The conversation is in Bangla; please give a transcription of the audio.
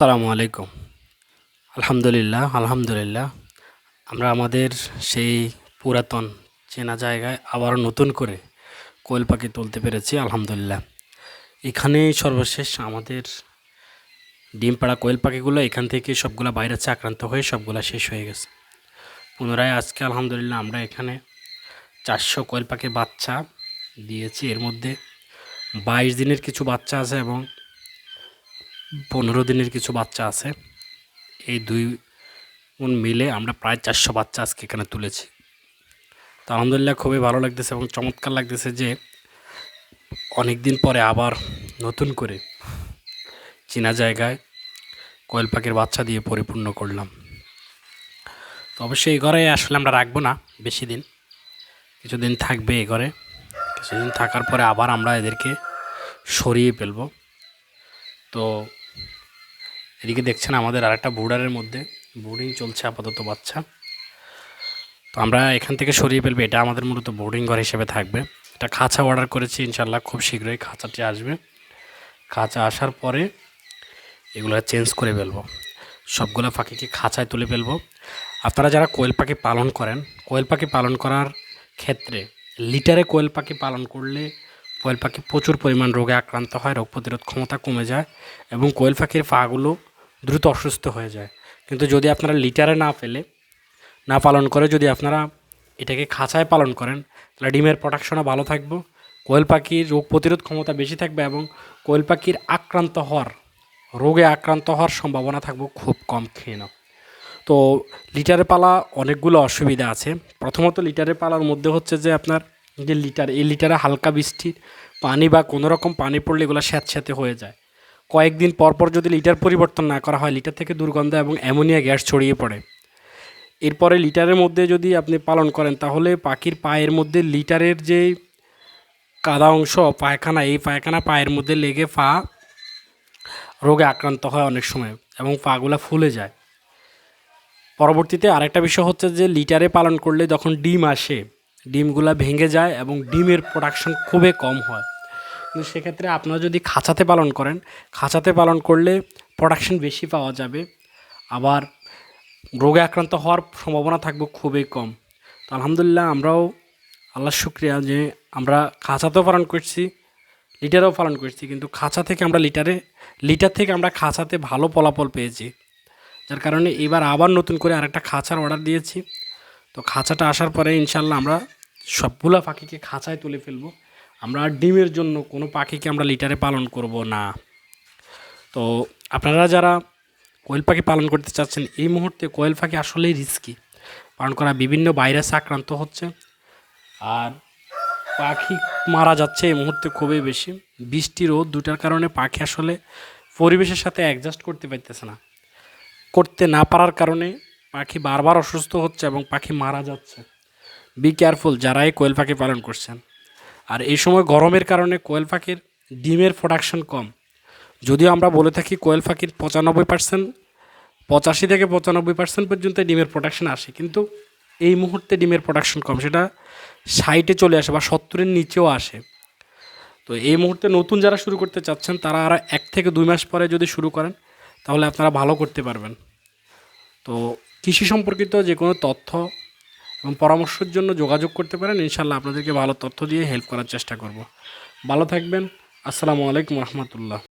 আসসালামু আলাইকুম। আলহামদুলিল্লাহ। আমরা আমাদের সেই পুরাতন চেনা জায়গায় আবারও নতুন করে কোয়েল পাখি তুলতে পেরেছি আলহামদুলিল্লাহ। এখানেই সর্বশেষ আমাদের ডিম পাড়া কোয়েল পাখিগুলো এখান থেকে সবগুলা ভাইরাসে আক্রান্ত হয়ে সবগুলা শেষ হয়ে গেছে। পুনরায় আজকে আলহামদুলিল্লাহ আমরা এখানে 400 কোয়েল পাখির বাচ্চা দিয়েছি। এর মধ্যে 22 দিনের কিছু বাচ্চা আছে এবং 15 দিনের কিছু বাচ্চা আছে। এই দুই মিলে আমরা প্রায় 400 বাচ্চা আজকে এখানে তুলেছি। তো আলহামদুলিল্লাহ খুবই ভালো লাগতেছে এবং চমৎকার লাগতেছে যে অনেক দিন পরে আবার নতুন করে চেনা জায়গায় কোয়েল পাখির বাচ্চা দিয়ে পরিপূর্ণ করলাম। তো অবশ্যই এই ঘরে আসলে আমরা রাখবো না বেশি দিন, কিছুদিন থাকবে এই ঘরে। কিছুদিন থাকার পরে আবার আমরা এদেরকে সরিয়ে ফেলবো। তো এদিকে দেখছেন আমাদের আরেকটা ব্রুডারের মধ্যে ব্রুডিং চলছে আপাতত বাচ্চা। তো আমরা এখান থেকে সরিয়ে ফেলবো, এটা আমাদের মূলত বোর্ডিং ঘর হিসেবে থাকবে। এটা খাঁচা অর্ডার করেছি, ইনশাল্লাহ খুব শীঘ্রই খাঁচাটি আসবে। খাঁচা আসার পরে এগুলো চেঞ্জ করে ফেলবো, সবগুলো পাখিকে খাঁচায় তুলে ফেলবো। আপনারা যারা কোয়েল পাখি পালন করেন, কোয়েল পাখি পালন করার ক্ষেত্রে লিটারে কোয়েল পাখি পালন করলে কোয়েল পাখি প্রচুর পরিমাণ রোগে আক্রান্ত হয়, রোগ প্রতিরোধ ক্ষমতা কমে যায় এবং কোয়েল পাখির পাগুলো দ্রুত অসুস্থ হয়ে যায়। কিন্তু যদি আপনারা লিটারে না পালন করে যদি আপনারা এটাকে খাঁচায় পালন করেন তাহলে ডিমের প্রোডাকশনও ভালো থাকবে, কোয়েল পাখির রোগ প্রতিরোধ ক্ষমতা বেশি থাকবে এবং কোয়েল পাখির রোগে আক্রান্ত হওয়ার সম্ভাবনা থাকবে খুব কম ক্ষীণ। তো লিটারে পালা অনেকগুলো অসুবিধা আছে। প্রথমত লিটারে পালার মধ্যে হচ্ছে যে আপনার যে এই লিটারে হালকা বৃষ্টির পানি বা কোনো রকম পানি পড়লে এগুলো স্যাঁতস্যাঁতে হয়ে যায়। কয়েকদিন পর যদি লিটার পরিবর্তন না করা হয়, লিটার থেকে দুর্গন্ধ এবং অ্যামোনিয়া গ্যাস ছড়িয়ে পড়ে। এরপরে লিটারের মধ্যে যদি আপনি পালন করেন তাহলে পাখির পায়ের মধ্যে লিটারের যে কাদা অংশ পায়খানা, এই পায়খানা পায়ের মধ্যে লেগে পা রোগে আক্রান্ত হয় অনেক সময় এবং পাগুলা ফুলে যায়। পরবর্তীতে আরেকটা বিষয় হচ্ছে যে লিটারে পালন করলে যখন ডিম আসে ডিমগুলা ভেঙে যায় এবং ডিমের প্রোডাকশন খুবই কম হয়। কিন্তু সেক্ষেত্রে আপনারা যদি খাঁচাতে পালন করেন, খাঁচাতে পালন করলে প্রোডাকশন বেশি পাওয়া যাবে, আবার রোগে আক্রান্ত হওয়ার সম্ভাবনা থাকবে খুবই কম। তো আলহামদুলিল্লাহ আমরাও আল্লাহর শুকরিয়া যে আমরা খাঁচাতেও পালন করছি, লিটারেও পালন করছি, কিন্তু লিটার থেকে আমরা খাঁচাতে ভালো ফলাফল পেয়েছি। যার কারণে এবার আবার নতুন করে আরেকটা খাঁচার অর্ডার দিয়েছি। তো খাঁচাটা আসার পরে ইনশাল্লাহ আমরা সবগুলা পাখিকে খাঁচায় তুলে ফেলবো। আমরা ডিমের জন্য কোনো পাখিকে আমরা লিটারে পালন করব না। তো আপনারা যারা কোয়েল পাখি পালন করতে চাচ্ছেন, এই মুহূর্তে কোয়েল পাখি আসলেই রিস্কি পালন করা, বিভিন্ন ভাইরাসে আক্রান্ত হচ্ছে আর পাখি মারা যাচ্ছে এই মুহূর্তে খুবই বেশি। বৃষ্টি রোদ দুটার কারণে পাখি আসলে পরিবেশের সাথে অ্যাডজাস্ট করতে না পারার কারণে পাখি বারবার অসুস্থ হচ্ছে এবং পাখি মারা যাচ্ছে। বি কেয়ারফুল যারা এই কোয়েল পাখি পালন করছেন। আর এই সময় গরমের কারণে কোয়েল পাখির ডিমের প্রোডাকশন কম। যদিও আমরা বলে থাকি কোয়েল পাখির 85 থেকে 95% পর্যন্ত ডিমের প্রোডাকশন আসে, কিন্তু এই মুহূর্তে ডিমের প্রোডাকশন কম, সেটা 60-এ চলে আসে বা 70-এর নিচেও আসে। তো এই মুহূর্তে নতুন যারা শুরু করতে চাচ্ছেন তারা আর 1 থেকে 2 মাস পরে যদি শুরু করেন তাহলে আপনারা ভালো করতে পারবেন। তো কৃষি সম্পর্কিত যে কোনো তথ্য এবং পরামর্শের জন্য যোগাযোগ করতে পারেন, ইনশাল্লাহ আপনাদেরকে ভালো তথ্য দিয়ে হেল্প করার চেষ্টা করব। ভালো থাকবেন। আসসালামু আলাইকুম রহমতুল্লাহ।